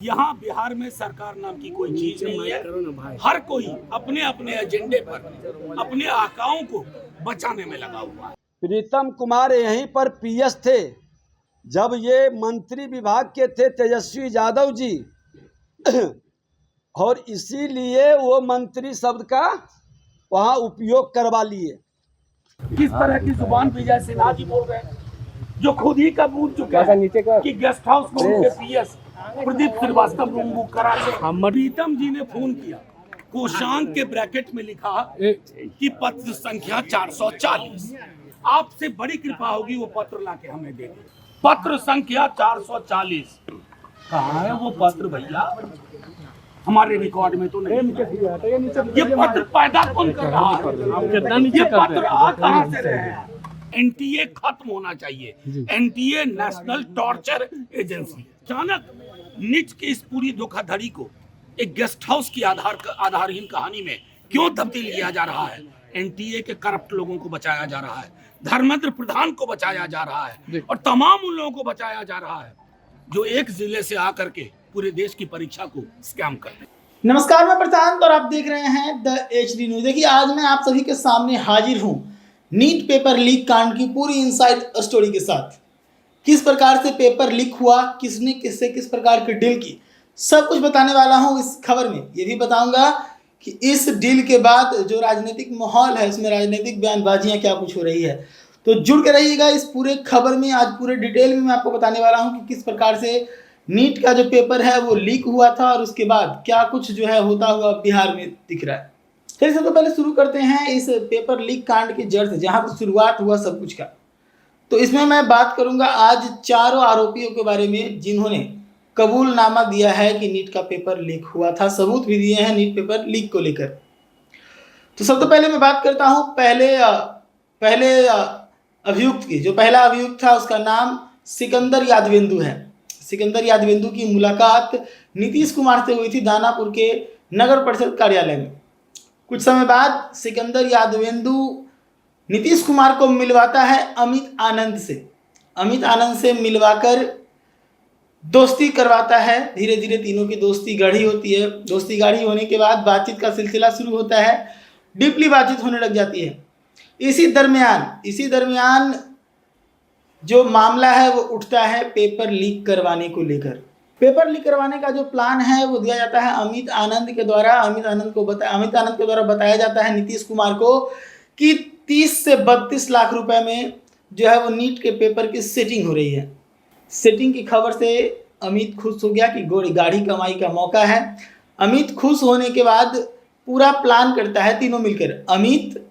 यहाँ बिहार में सरकार नाम की कोई चीज नहीं है। हर कोई अपने अपने एजेंडे पर अपने आकाओं को बचाने में लगा हुआ है। प्रीतम कुमार यहीं पर पीएस थे जब ये मंत्री विभाग के थे तेजस्वी यादव जी और इसीलिए वो मंत्री शब्द का वहाँ उपयोग करवा लिए। किस तरह की जुबान विजय सिन्हा जी बोल रहे हैं, जो खुद ही कबूल चुके हैं कि गेस्ट हाउस में उनके PS Pradeep Srivastava room book करा थे। प्रीतम जी ने फोन किया, कोशांक के ब्रैकेट में लिखा कि पत्र संख्या 440। आपसे बड़ी कृपा होगी वो पत्र लाके हमें दे दे। पत्र संख्या 440 कहाँ है वो पत्र भैया? हमारे रिकॉर्ड में तो नहीं। ये पत्र पैदा कौन कर रहा है? ये पत्र आ कहाँ से रहे हैं? एनटीए खत्म होना चाहिए। NTA national torture agency. अचानक नीच की इस पूरी धोखाधड़ी को एक गेस्ट हाउस की आधारहीन कहानी में क्यों तब्दील किया जा रहा है? एनटीए के करप्ट लोगों को बचाया जा रहा है, धर्मेंद्र प्रधान को बचाया जा रहा है और तमाम उन लोगों को बचाया जा रहा है जो एक जिले से आकर के पूरे देश की परीक्षा को स्कैम कर रहे हैं। नमस्कार, मैं प्रशांत और आप देख रहे हैं द HD न्यूज। देखिए, आज मैं आप सभी के सामने हाजिर हूं नीट पेपर लीक कांड की पूरी इनसाइड स्टोरी के साथ। किस प्रकार से पेपर लीक हुआ, किसने किससे किस प्रकार की डील की, सब कुछ बताने वाला हूं इस खबर में। ये भी बताऊंगा कि इस डील के बाद जो राजनीतिक माहौल है उसमें राजनीतिक बयानबाजियां क्या कुछ हो रही है। तो जुड़ के रहिएगा इस पूरे खबर में। आज पूरे डिटेल में मैं आपको बताने वाला हूं कि किस प्रकार से नीट का जो पेपर है वो लीक हुआ था और उसके बाद क्या कुछ जो है होता हुआ बिहार में दिख रहा है। फिर सबसे पहले शुरू करते हैं इस पेपर लीक कांड की जड़ से, जहां पर शुरुआत हुआ सब कुछ का। तो इसमें मैं बात करूंगा आज चारों आरोपियों के बारे में जिन्होंने कबूलनामा दिया है कि नीट का पेपर लीक हुआ था, सबूत भी दिए हैं नीट पेपर लीक को लेकर। तो सबसे पहले मैं बात करता हूं पहले अभियुक्त की। जो पहला अभियुक्त था उसका नाम सिकंदर यादवेंदु है। सिकंदर यादवेंदु की मुलाकात नीतीश कुमार से हुई थी दानापुर के नगर परिषद कार्यालय में। कुछ समय बाद सिकंदर यादवेंदु नीतीश कुमार को मिलवाता है अमित आनंद से। अमित आनंद से मिलवाकर दोस्ती करवाता है। धीरे धीरे तीनों की दोस्ती गाढ़ी होती है। दोस्ती गाढ़ी होने के बाद बातचीत का सिलसिला शुरू होता है, डीपली बातचीत होने लग जाती है। इसी दरमियान जो मामला है वो उठता है पेपर लीक करवाने को लेकर। पेपर लीक करवाने का जो प्लान है वो दिया जाता है अमित आनंद के द्वारा। अमित आनंद के द्वारा बताया जाता है नीतीश कुमार को कि 30 से 32 लाख रुपए में जो है वो नीट के पेपर की सेटिंग हो रही है। सेटिंग की खबर से अमित खुश हो गया कि गाढ़ी कमाई का मौका है। अमित खुश होने के बाद पूरा प्लान करता है, तीनों मिलकर, अमित,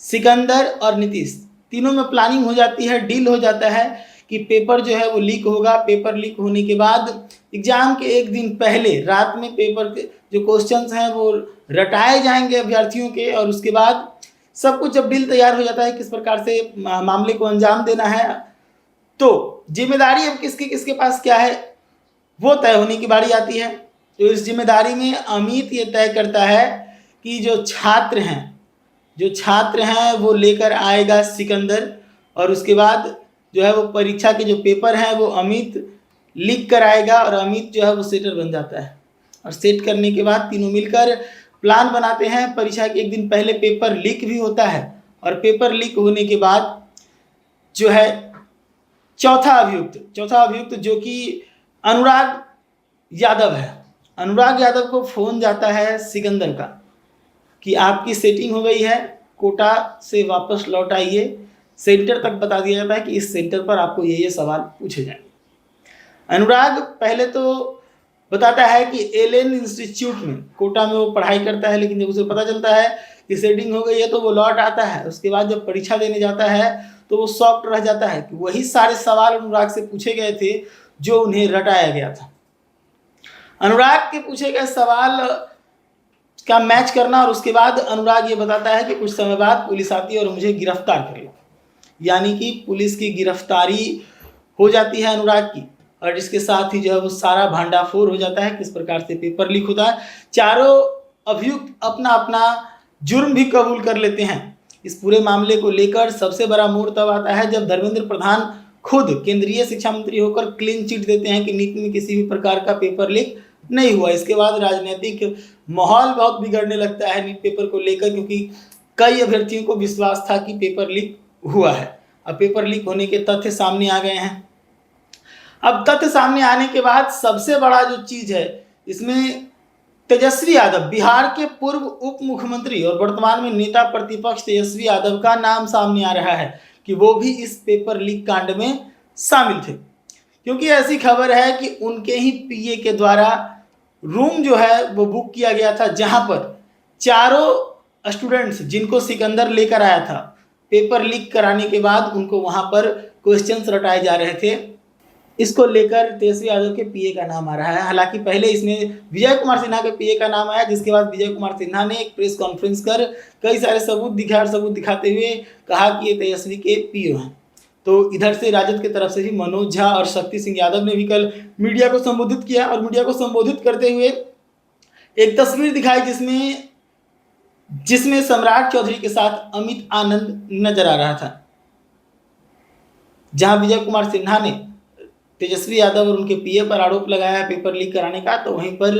सिकंदर और नीतीश, तीनों में प्लानिंग हो जाती है, डील हो जाता है कि पेपर जो है वो लीक होगा। पेपर लीक होने के बाद एग्जाम के एक दिन पहले रात में पेपर के जो क्वेश्चंस हैं वो रटाए जाएंगे अभ्यर्थियों के, और उसके बाद सब कुछ जब डील तैयार हो जाता है किस प्रकार से मामले को अंजाम देना है, तो जिम्मेदारी अब किसके पास क्या है वो तय होने की बारी आती है। तो इस जिम्मेदारी में अमित ये तय करता है कि जो छात्र हैं वो लेकर आएगा सिकंदर, और उसके बाद जो है वो परीक्षा के जो पेपर हैं वो अमित लीक कराएगा और अमित जो है वो सेटर बन जाता है। और सेट करने के बाद तीनों मिलकर प्लान बनाते हैं। परीक्षा के एक दिन पहले पेपर लीक भी होता है, और पेपर लीक होने के बाद जो है चौथा अभियुक्त जो कि अनुराग यादव है। अनुराग यादव को फोन जाता है सिकंदर का कि आपकी सेटिंग हो गई है, कोटा से वापस लौट आइए। सेंटर तक बता दिया जाता है कि इस सेंटर पर आपको ये सवाल पूछे जाएंगे। अनुराग पहले तो बताता है कि एलेन इंस्टीट्यूट में कोटा में वो पढ़ाई करता है, लेकिन जब उसे पता चलता है कि सेटिंग हो गई है तो वो लौट आता है। उसके बाद जब परीक्षा देने जाता है तो वो शॉक्ड रह जाता है कि वही सारे सवाल अनुराग से पूछे गए थे जो उन्हें रटाया गया था। अनुराग के पूछे गए सवाल का मैच करना, और उसके बाद अनुराग ये बताता है कि कुछ समय बाद पुलिस आती है और मुझे गिरफ्तार कर लेती। यानी कि पुलिस की गिरफ्तारी हो जाती है अनुराग की, और इसके साथ ही जो है वो सारा भांडाफोड़ हो जाता है किस प्रकार से पेपर लीक होता है। चारों अभियुक्त अपना अपना जुर्म भी कबूल कर लेते हैं। इस पूरे मामले को लेकर सबसे बड़ा मोड़ तब आता है जब धर्मेंद्र प्रधान खुद केंद्रीय शिक्षा मंत्री होकर क्लीन चिट देते हैं कि नीट में किसी भी प्रकार का पेपर लीक नहीं हुआ। इसके बाद राजनीतिक माहौल बहुत बिगड़ने लगता है नीट पेपर को लेकर, क्योंकि कई अभ्यर्थियों को विश्वास था कि पेपर लीक हुआ है। अब पेपर लीक होने के तथ्य सामने आ गए हैं। अब तथ्य सामने आने के बाद सबसे बड़ा जो चीज है इसमें तेजस्वी यादव, बिहार के पूर्व उप मुख्यमंत्री और वर्तमान में नेता प्रतिपक्ष तेजस्वी यादव का नाम सामने आ रहा है कि वो भी इस पेपर लीक कांड में शामिल थे, क्योंकि ऐसी खबर है कि उनके ही पीए के द्वारा रूम जो है वो बुक किया गया था, जहां पर चारों स्टूडेंट्स जिनको सिकंदर लेकर आया था, पेपर लीक कराने के बाद उनको वहां पर क्वेश्चंस रटाए जा रहे थे। इसको लेकर तेजस्वी यादव के पीए का नाम आ रहा है। हालांकि पहले इसमें विजय कुमार सिन्हा के पीए का नाम आया, जिसके बाद विजय कुमार सिन्हा ने एक प्रेस कॉन्फ्रेंस कर कई सारे सबूत दिखाते हुए कहा कि ये तेजस्वी के पीओ हैं। तो इधर से राजद की तरफ से भी मनोज झा और शक्ति सिंह यादव ने भी कल मीडिया को संबोधित किया और मीडिया को संबोधित करते हुए एक तस्वीर दिखाई जिसमें सम्राट चौधरी के साथ अमित आनंद नजर आ रहा था। जहां विजय कुमार सिन्हा ने तेजस्वी यादव और उनके पीए पर आरोप लगाया पेपर लीक कराने का, तो वहीं पर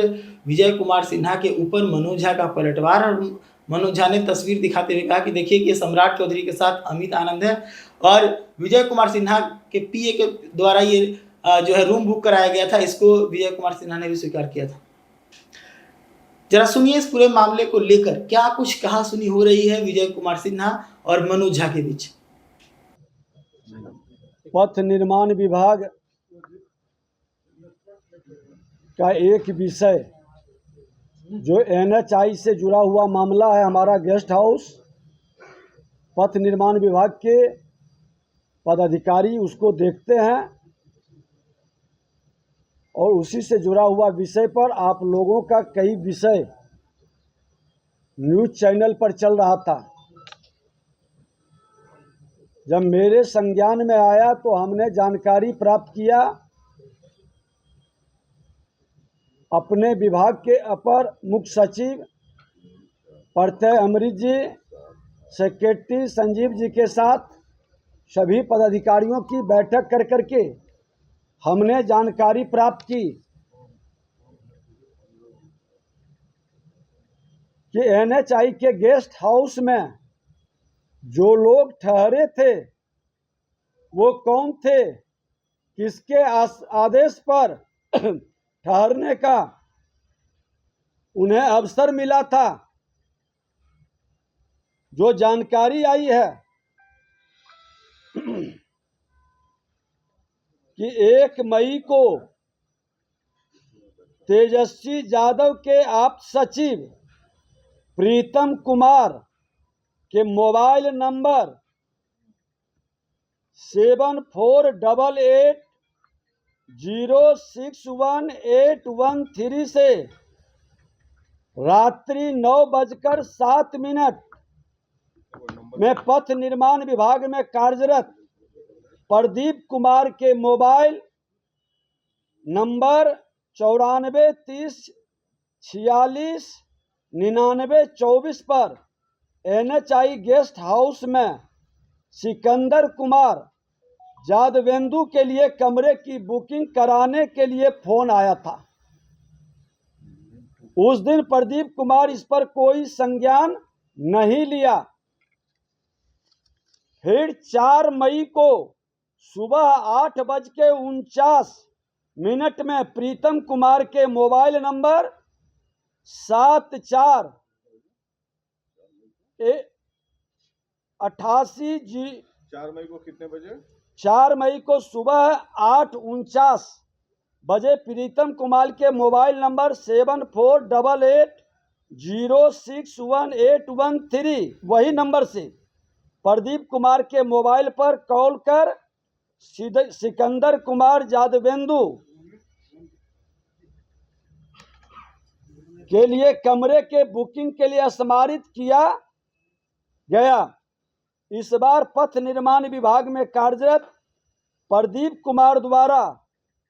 विजय कुमार सिन्हा के ऊपर मनोज झा का पलटवार, और मनोज झा ने तस्वीर दिखाते हुए कहा कि देखिए कि सम्राट चौधरी के साथ अमित आनंद है और विजय कुमार सिन्हा के पीए के द्वारा ये जो है रूम बुक कराया गया था, इसको विजय कुमार सिन्हा ने भी स्वीकार किया था। जरा सुनिए इस पूरे मामले को लेकर क्या कुछ कहासुनी हो रही है विजय कुमार सिन्हा और मनोज झा के बीच। पथ निर्माण विभाग का एक विषय जो एनएचआई से जुड़ा हुआ मामला है, हमारा गेस्ट हाउस, पथ निर्माण विभाग के पदाधिकारी उसको देखते हैं और उसी से जुड़ा हुआ विषय पर आप लोगों का कई विषय न्यूज़ चैनल पर चल रहा था। जब मेरे संज्ञान में आया तो हमने जानकारी प्राप्त किया, अपने विभाग के अपर मुख्य सचिव प्रत्यय अमृत जी, सेक्रेटरी संजीव जी के साथ सभी पदाधिकारियों की बैठक कर करके हमने जानकारी प्राप्त की कि एनएचआई के गेस्ट हाउस में जो लोग ठहरे थे वो कौन थे, किसके आदेश पर ठहरने का उन्हें अवसर मिला था। जो जानकारी आई है कि 1 मई को तेजस्वी यादव के आप सचिव प्रीतम कुमार के मोबाइल नंबर 7488061813 से रात्रि 9:07 में पथ निर्माण विभाग में कार्यरत प्रदीप कुमार के मोबाइल नंबर 9430469924 पर एनएचआई गेस्ट हाउस में सिकंदर कुमार जादवेंदु के लिए कमरे की बुकिंग कराने के लिए फोन आया था। उस दिन प्रदीप कुमार इस पर कोई संज्ञान नहीं लिया। फिर 4 मई को सुबह 8:49 में प्रीतम कुमार के मोबाइल नंबर 7488 4 मई को कितने बजे? 4 मई को सुबह 8:49 बजे प्रीतम कुमार के मोबाइल नंबर 7488061813 वही नंबर से प्रदीप कुमार के मोबाइल पर कॉल कर सिकंदर कुमार जादवेंदु के लिए कमरे के बुकिंग के लिए स्मारित किया गया। इस बार पथ निर्माण विभाग में कार्यरत प्रदीप कुमार द्वारा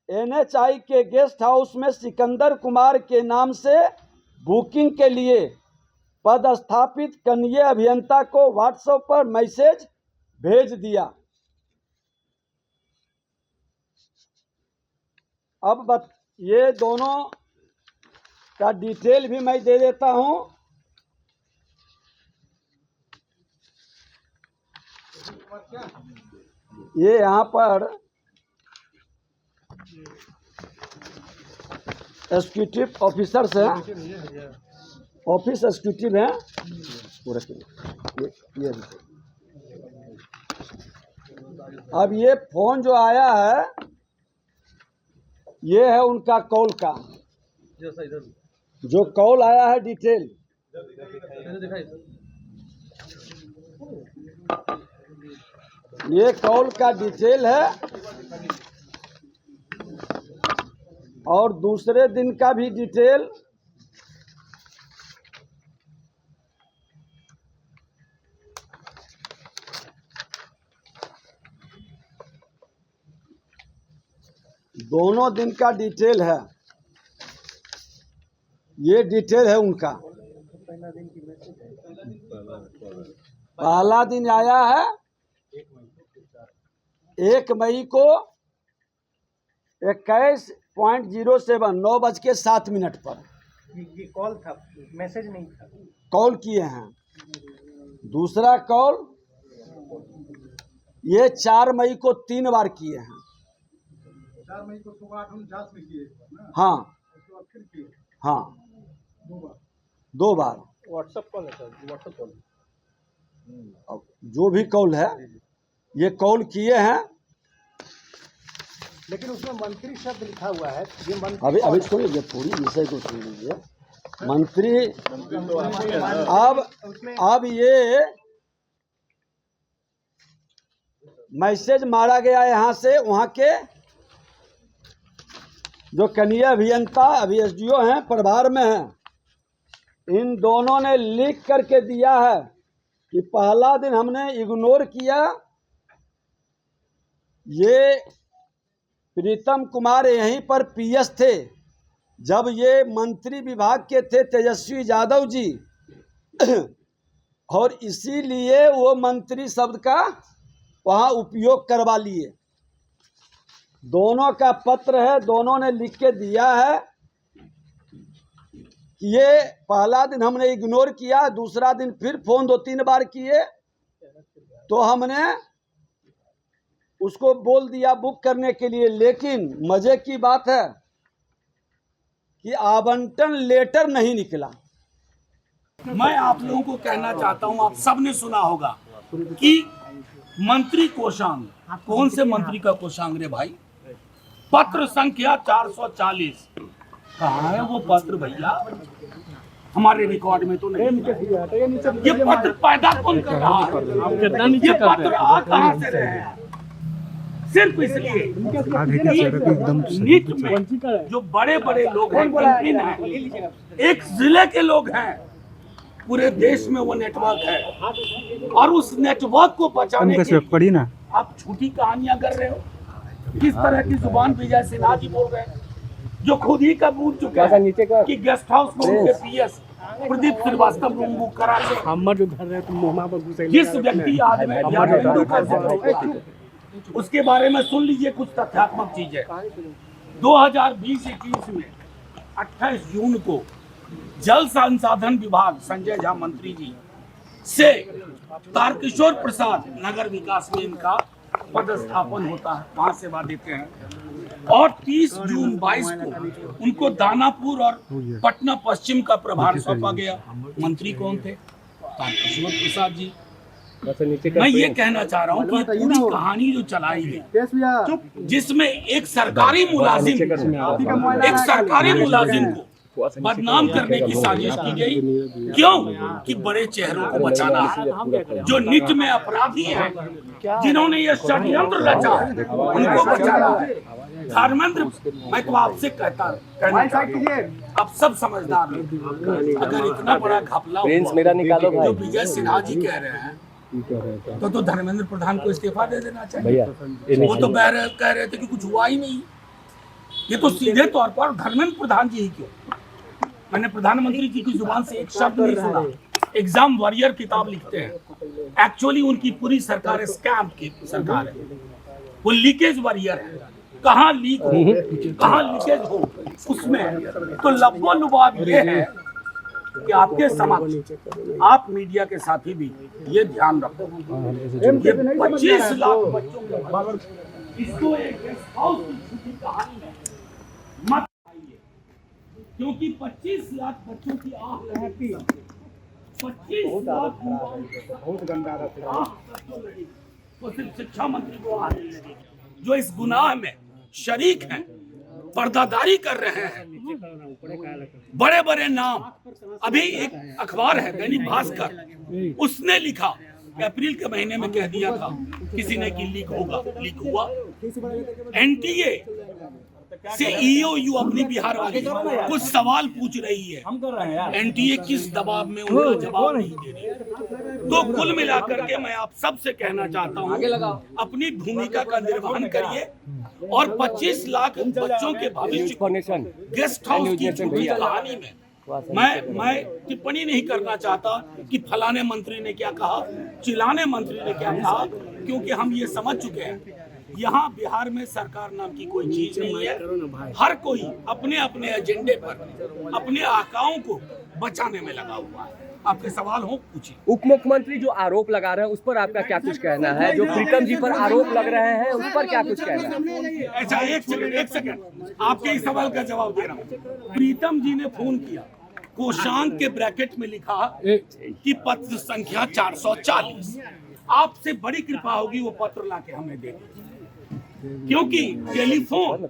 एनएचआई के गेस्ट हाउस में सिकंदर कुमार के नाम से बुकिंग के लिए पदस्थापित कनीय अभियंता को व्हाट्सएप पर मैसेज भेज दिया। अब ये दोनों का डिटेल भी मैं दे देता हूं। ये यहाँ पर एग्जीक्यूटिव ऑफिसर्स हैं, ऑफिस एग्जीक्यूटिव हैं पूरा। ये अब ये फोन जो आया है ये है उनका कॉल का, जो कॉल आया है डिटेल। ये कॉल का डिटेल है और दूसरे दिन का भी डिटेल। दोनों दिन का डिटेल है। ये डिटेल है उनका। पहला दिन आया है 1 मई को 21:07 9:07 पर। ये कॉल था, मैसेज नहीं था। कॉल किए हैं। दूसरा कॉल ये 4 मई को 3 बार किए हैं। 4 मई को सुबह 8:49 में किए ना? हाँ उसके बाद फिर किए हाँ 2 बार। 2 बार। व्हाट्सएप कॉल है सर, व्हाट्सएप कॉल। अब जो भी कॉल है ये कॉल किए हैं। लेकिन उसमें मंत्री शब्द लिखा हुआ है। ये मंत्री अभी सुन लीजिए, पूरी विषय को सुन लीजिए। मंत्री अब ये मैसेज मारा गया यहाँ से, वहाँ के जो कनीय अभियंता अभी एसडीओ हैं, प्रभार में हैं, इन दोनों ने लिख करके दिया है कि पहला दिन हमने इग्नोर किया। ये प्रीतम कुमार यहीं पर पीएस थे जब ये मंत्री विभाग के थे, तेजस्वी यादव जी, और इसीलिए वो मंत्री शब्द का वहाँ उपयोग करवा लिए। दोनों का पत्र है, दोनों ने लिख के दिया है कि ये पहला दिन हमने इग्नोर किया, दूसरा दिन फिर फोन 2-3 बार किए तो हमने उसको बोल दिया बुक करने के लिए। लेकिन मजे की बात है कि आवंटन लेटर नहीं निकला। मैं आप लोगों को कहना चाहता हूं, आप सबने सुना होगा कि मंत्री कोषांग, कौन से मंत्री का कोषांग रे भाई? पत्र संख्या 440। कहाँ है वो पत्र भैया? हमारे रिकॉर्ड में तो नहीं। ये पत्र पैदा कौन कर रहा है? ये पत्र आ कहाँ से रहे हैं? सिर्फ इसलिए नीट में जो बड़े बड़े लोग हैं, किंगपिन हैं, एक जिले के लोग हैं, पूरे देश में वो नेटवर्क है, और उस नेटवर्क को बचाने के लिए आप झूठी कहानियां कर रहे हो। किस तरह की जुबान विजय सिन्हा जी बोल रहे हैं, जो खुद ही कबूल चुका है कि गेस्ट हाउस में उनके PS Pradeep Srivastava room book करा के जिस व्यक्ति आज में हिंदू का उसके बारे में सुन लीजिए कुछ तथ्यात्मक चीजें। 2020-21 में 28 जून को जल संसाधन विभाग संजय झा मंत्री जी से तारकिशोर प्रसाद नगर विकास में इनका पदस्थापन होता है, वहां सेवा देते हैं। और 30 जून 22 को उनको दानापुर और पटना पश्चिम का प्रभार सौंपा गया। मंत्री कौन थे? तारकिशोर प्रसाद जी। मैं ये कहना चाह रहा हूँ कि पूरी कहानी जो चलाई गई, जिसमें एक सरकारी मुलाजिम को बदनाम करने की साजिश की गई। क्यों? कि बड़े चेहरों को बचाना है, जो निट में अपराधी हैं, जिन्होंने ये षड्यंत्र रचा है, उनको बचाना है। धर्मेंद्र, मैं तो आपसे कहना चाहता हूं, आप सब समझदार हैं, अगर इतना बड़ा घपला हुआ जो विजय सिन्हा जी कह रहे हैं तो धर्मेंद्र प्रधान को इस्तीफा दे देना चाहिए। वो तो कह रहे थे कि कुछ हुआ ही नहीं। ये तो सीधे तौर पर धर्मेंद्र प्रधान जी ही क्यों, मैंने प्रधानमंत्री जी की जुबान से एक शब्द नहीं सुना। एग्जाम वॉरियर किताब लिखते हैं, एक्चुअली उनकी पूरी सरकार स्कैम की सरकार है, वो लीकेज वॉरियर है। कहाँ लीक हो, कहाँ लीकेज हो, उसमें तो लब्बो लुबाब ये है कि आपके समक्ष आप मीडिया के साथी भी ये ध्यान रखो, ये 25 लाख बच्चों के इसको एक गेस्ट हाउस की छुट्टी कहानी में मत आइए, क्योंकि 25 लाख बच्चों की आह लगी, 25 लाख बहुत गंदा लगी, तो सिर्फ शिक्षा मंत्री को आह नहीं लगी जो इस गुनाह में शरीक हैं, पर्दादारी कर रहे हैं। बड़े बड़े नाम, अभी एक अखबार है दैनिक भास्कर, उसने लिखा कि अप्रैल के महीने में कह दिया था किसी ने कि लीक होगा, लीक हुआ। एनटीए से ईओयू अपनी बिहार वाली कुछ सवाल पूछ रही है, एनटीए किस दबाव में उनका जवाब नहीं दे रही है। तो कुल मिलाकर के मैं आप सबसे कहना चाहता हूँ, अपनी भूमिका का निर्वहन करिए और 25 लाख बच्चों के भविष्य गेस्ट हाउस की छुट्टी कहानी में मैं टिप्पणी नहीं करना चाहता कि फलाने मंत्री ने क्या कहा, चिलाने मंत्री ने क्या कहा, क्योंकि हम ये समझ चुके हैं यहाँ बिहार में सरकार नाम की कोई चीज नहीं है। हर कोई अपने अपने एजेंडे पर अपने आकाओं को बचाने में लगा हुआ है। आपके सवाल हो पूछिए। उप मुख्यमंत्री जो आरोप लगा रहे हैं उस पर आपका क्या कुछ कहना है? जो प्रीतम जी पर आरोप लग रहे हैं उस पर क्या कुछ कहना है? अच्छा एक सेकंड आपके इस सवाल का जवाब दे रहा हूँ। प्रीतम जी ने फोन किया, कोषांक के ब्रैकेट में लिखा कि पत्र संख्या 440, आपसे बड़ी कृपा होगी वो पत्र लाके हमें दे दीजिए, क्योंकि टेलीफोन,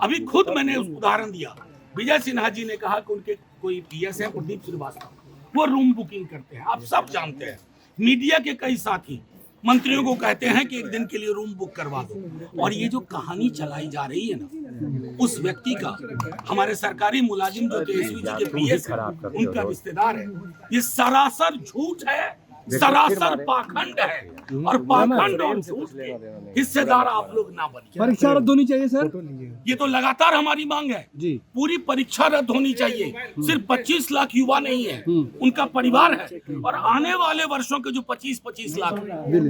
अभी खुद मैंने उदाहरण दिया, विजय सिन्हा जी ने कहा कि उनके कोई पीएस है प्रदीप श्रीवास्तव, वो रूम बुकिंग करते हैं, आप सब जानते हैं। मीडिया के कई साथी मंत्रियों को कहते हैं कि एक दिन के लिए रूम बुक करवा दो, और ये जो कहानी चलाई जा रही है ना, उस व्यक्ति का, हमारे सरकारी मुलाजिम जो तेजस्वी जी के पीएस है, उनका रिश्तेदार है, ये सरासर झूठ है, सरासर पाखंड है, और पाखंड और झूठ के हिस्सेदार आप लोग ना बनिए। परीक्षा रद्द होनी चाहिए सर, ये तो लगातार हमारी मांग है जी, पूरी परीक्षा रद्द होनी चाहिए। सिर्फ 25 लाख युवा नहीं है, उनका परिवार है, और आने वाले वर्षों के जो 25 लाख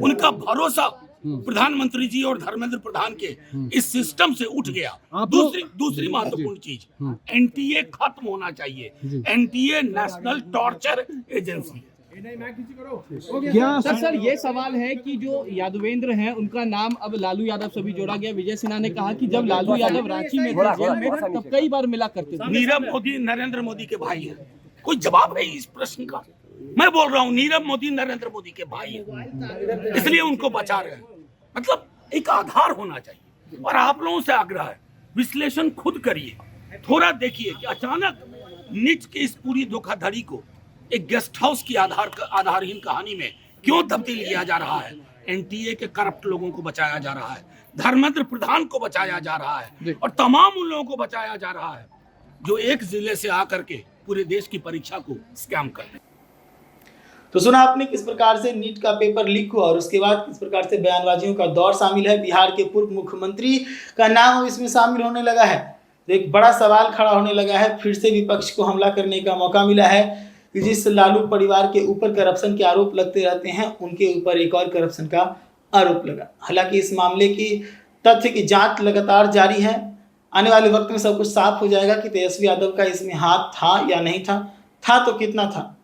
उनका भरोसा प्रधानमंत्री जी और धर्मेंद्र प्रधान के इस सिस्टम से उठ गया। दूसरी महत्वपूर्ण चीज, एनटीए खत्म होना चाहिए। NTA national torture agency. Sir ये सवाल है कि जो यादवेंद्र हैं उनका नाम अब लालू यादव से भी जोड़ा गया। विजय सिन्हा ने कहा कि जब लालू यादव रांची में थे जेल में तब कई बार मिला करते थे। नीरव मोदी नरेंद्र मोदी के भाई हैं, कोई जवाब है इस प्रश्न का? मैं बोल रहा हूँ नीरव मोदी नरेंद्र मोदी के भाई हैं, इसलिए उनको बचा रहे हैं। मतलब एक आधार होना चाहिए, और आप लोगों से आग्रह है, विश्लेषण खुद करिए, थोड़ा देखिए कि अचानक नीच के इस पूरी धोखाधड़ी को एक गेस्ट हाउस की आधारहीन कहानी में क्यों तब्दील किया जा रहा है। एनटीए के करप्ट लोगों को बचाया जा रहा है, धर्मेंद्र प्रधान को बचाया जा रहा है, और तमाम उन लोगों को बचाया जा रहा है जो एक जिले से आकर के पूरे देश की परीक्षा को स्कैम कर रहे हैं। तो सुना आपने किस प्रकार से नीट का पेपर लीक हुआ, और उसके बाद किस प्रकार से बयानबाजियों का दौर शामिल है। बिहार के पूर्व मुख्यमंत्री का नाम इसमें शामिल होने लगा है, तो एक बड़ा सवाल खड़ा होने लगा है। फिर से विपक्ष को हमला करने का मौका मिला है कि जिस लालू परिवार के ऊपर करप्शन के आरोप लगते रहते हैं, उनके ऊपर एक और करप्शन का आरोप लगा। हालांकि इस मामले की तथ्य की जांच लगातार जारी है। आने वाले वक्त में सब कुछ साफ हो जाएगा कि तेजस्वी यादव का इसमें हाथ था या नहीं था तो कितना था।